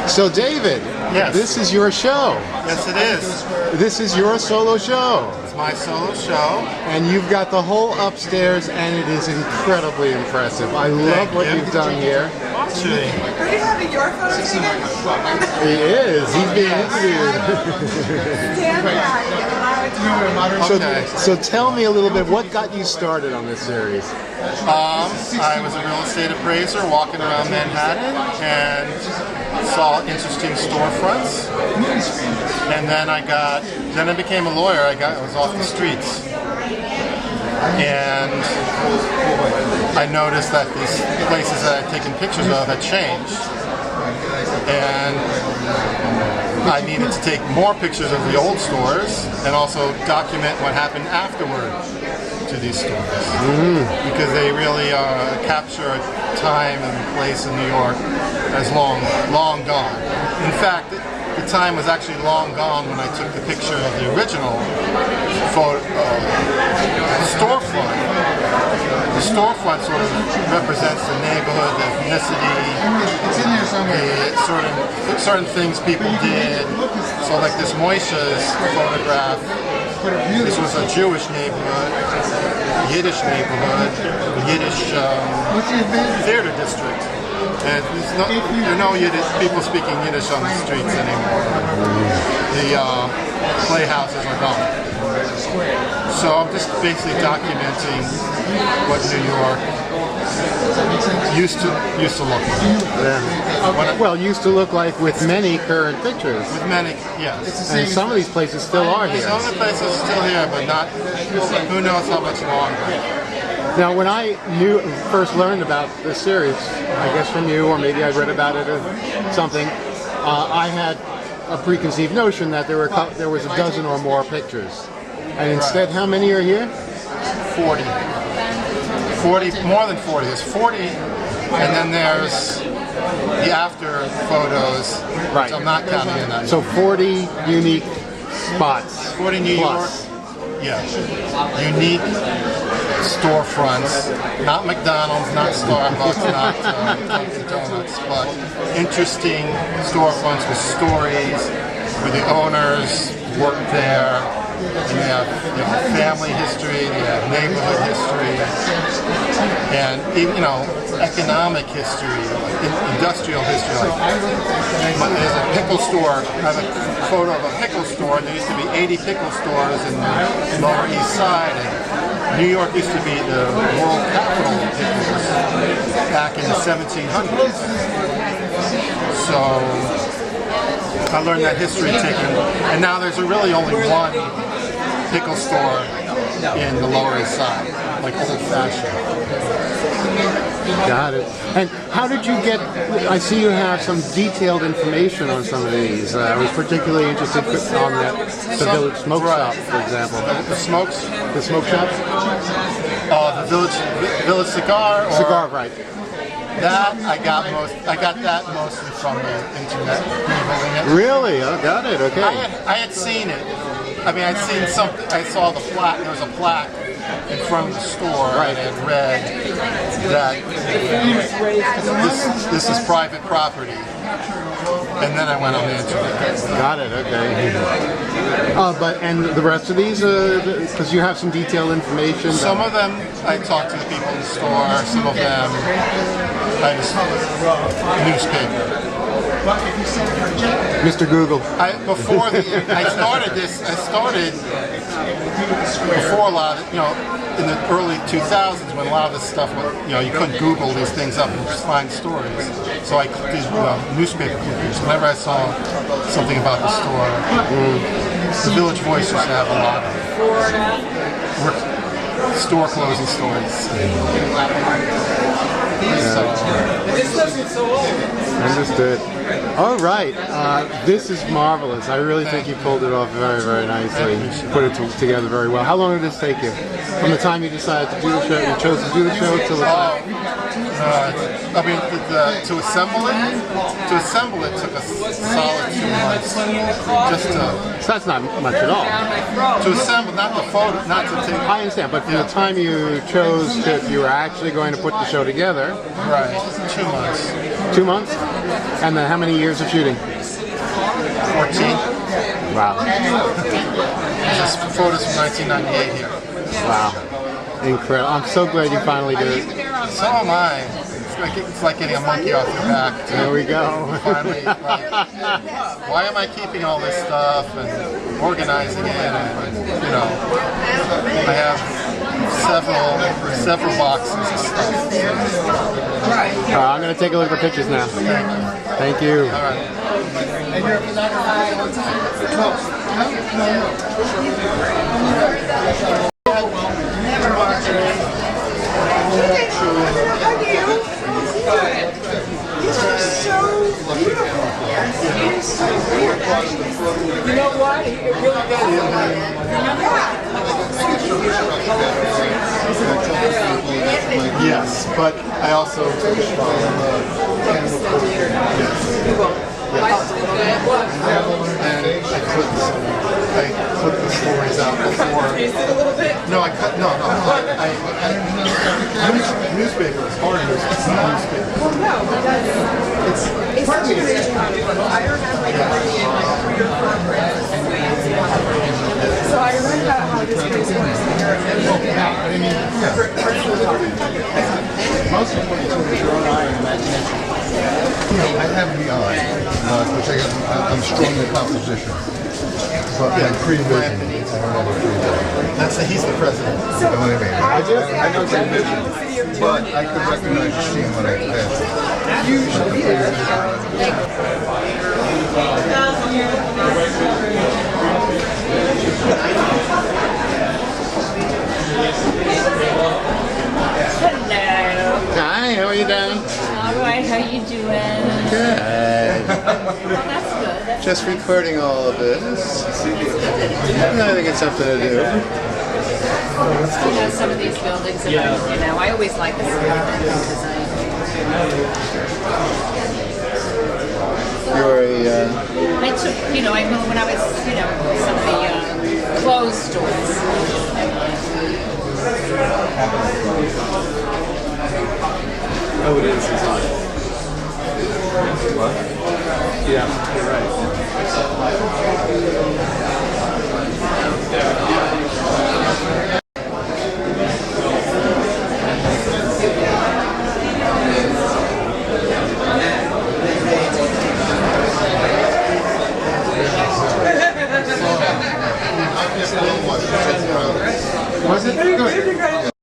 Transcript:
So David, Yes. this is your show. Yes, it is. This is your solo show. It's my solo show. And you've got the whole upstairs, and it is incredibly impressive. I love what you've done here. Actually, Are you having your photo taken? He is. He's being interviewed. Stand back. okay. So tell me a little bit, what got you started on this series? I was a real estate appraiser walking around Manhattan and saw interesting storefronts. And then I became a lawyer. I was off the streets. And I noticed that these places that I'd taken pictures of had changed. And I needed to take more pictures of the old stores and also document what happened afterward to these stores. Because they really capture a time and place in New York as long gone. In fact, the time was actually long gone when I took the picture of the original storefront. The storefront sort of represents the neighborhood, the ethnicity, the certain things people did. So like this Moisha's photograph, this was a Jewish neighborhood, Yiddish neighborhood, Yiddish theater district. And there are no Yiddish, people speaking Yiddish on the streets anymore. The playhouses are gone. So I'm just basically documenting what New York used to look like. Yeah. Well, used to look like with many current pictures. With many, yes. And some of these places still are here. Some of the places are still here, but not, who knows how much longer. Now, when I first learned about this series, I guess from you, or maybe I read about it or something, I had a preconceived notion that there was a dozen or more pictures. And instead, how many are here? 40, more than 40. There's 40, and then there's the after photos, which I'm not counting in that. So 40 unique spots. 40 New plus. York, yeah, unique storefronts, not McDonald's, not Starbucks, not Dunkin' Donuts, but interesting storefronts with stories where the owners worked there. And they have family history, they have neighborhood history, and even economic history, industrial history. Like there's a pickle store. I have a photo of a pickle store. And there used to be 80 pickle stores in the Lower East Side, and New York used to be the world capital of pickles back in the 1700s. So I learned that history taken, and now there's really only one pickle store in the Lower East Side, like old-fashioned. Got it. And how did you get, I see you have some detailed information on some of these. I was particularly interested on the Village Smoke Shop, for example. The smokes? The smoke shop? The Village Cigar? Cigar, right. That I got that mostly from the internet. Googling it. Really? Oh, got it. Okay. I had seen it. I mean, I'd seen something. I saw the plaque. There was a plaque in front of the store, and I had read that this is private property. And then I went on the internet. Got it. Okay. And the rest of these, because you have some detailed information. Some of them I talked to the people in the store. Some of them I just newspaper. Mr. Google. I started before a lot of, in the early 2000s when a lot of this stuff, you couldn't Google these things up and just find stories. So I did newspaper clippings. Whenever I saw something about the store, the Village Voice used to have a lot of store closing stories. Understood. All right. This is marvelous. I really think you pulled it off very, very nicely. Put it together very well. How long did this take you? From the time you decided to do the show, you chose to do the show, till the time? I mean, to assemble it took a solid 2 months just to So that's not much at all. assemble, not the photo, not to take. I understand, but from the time you chose to, you were actually going to put the show together, Right, 2 months, 2 months, and then how many years of shooting? 14. Wow, This photos from 1998 here. wow, incredible! I'm so glad you finally did it. So am I. It's like getting a monkey off your back. There we go. Finally, like, why am I keeping all this stuff and organizing it? And you know, I have several boxes of stuff. I'm going to take a look at the pictures now. Thank you. All right. How do you? These are so beautiful. It is so weird, actually. You know what? It really does. Yes, but I also took it from and I put the stories out before. Taste it a little bit. No, I cut. No. Newspaper is hard news. It's not newspaper. Well, no, because it's such an amazing article. I remember being in my career conference. So I remember how this place works. Most important is your own eye and imagination. I have the eye, which I'm strong in composition. But my pre-vision, I don't have a pre-vision. He's the president. You know what I mean? I know pre-vision, but I could recognize the scene when I pass it. Hello. Hi, how are you doing? All right, how you doing? Good. Well, that's good. That's Just recording all of this. I think it's something to do. some of these buildings, and I always like the design. You're I took, I moved when I was, some of the clothes stores. oh, it is. What? Yeah, you're right. Was it? Good.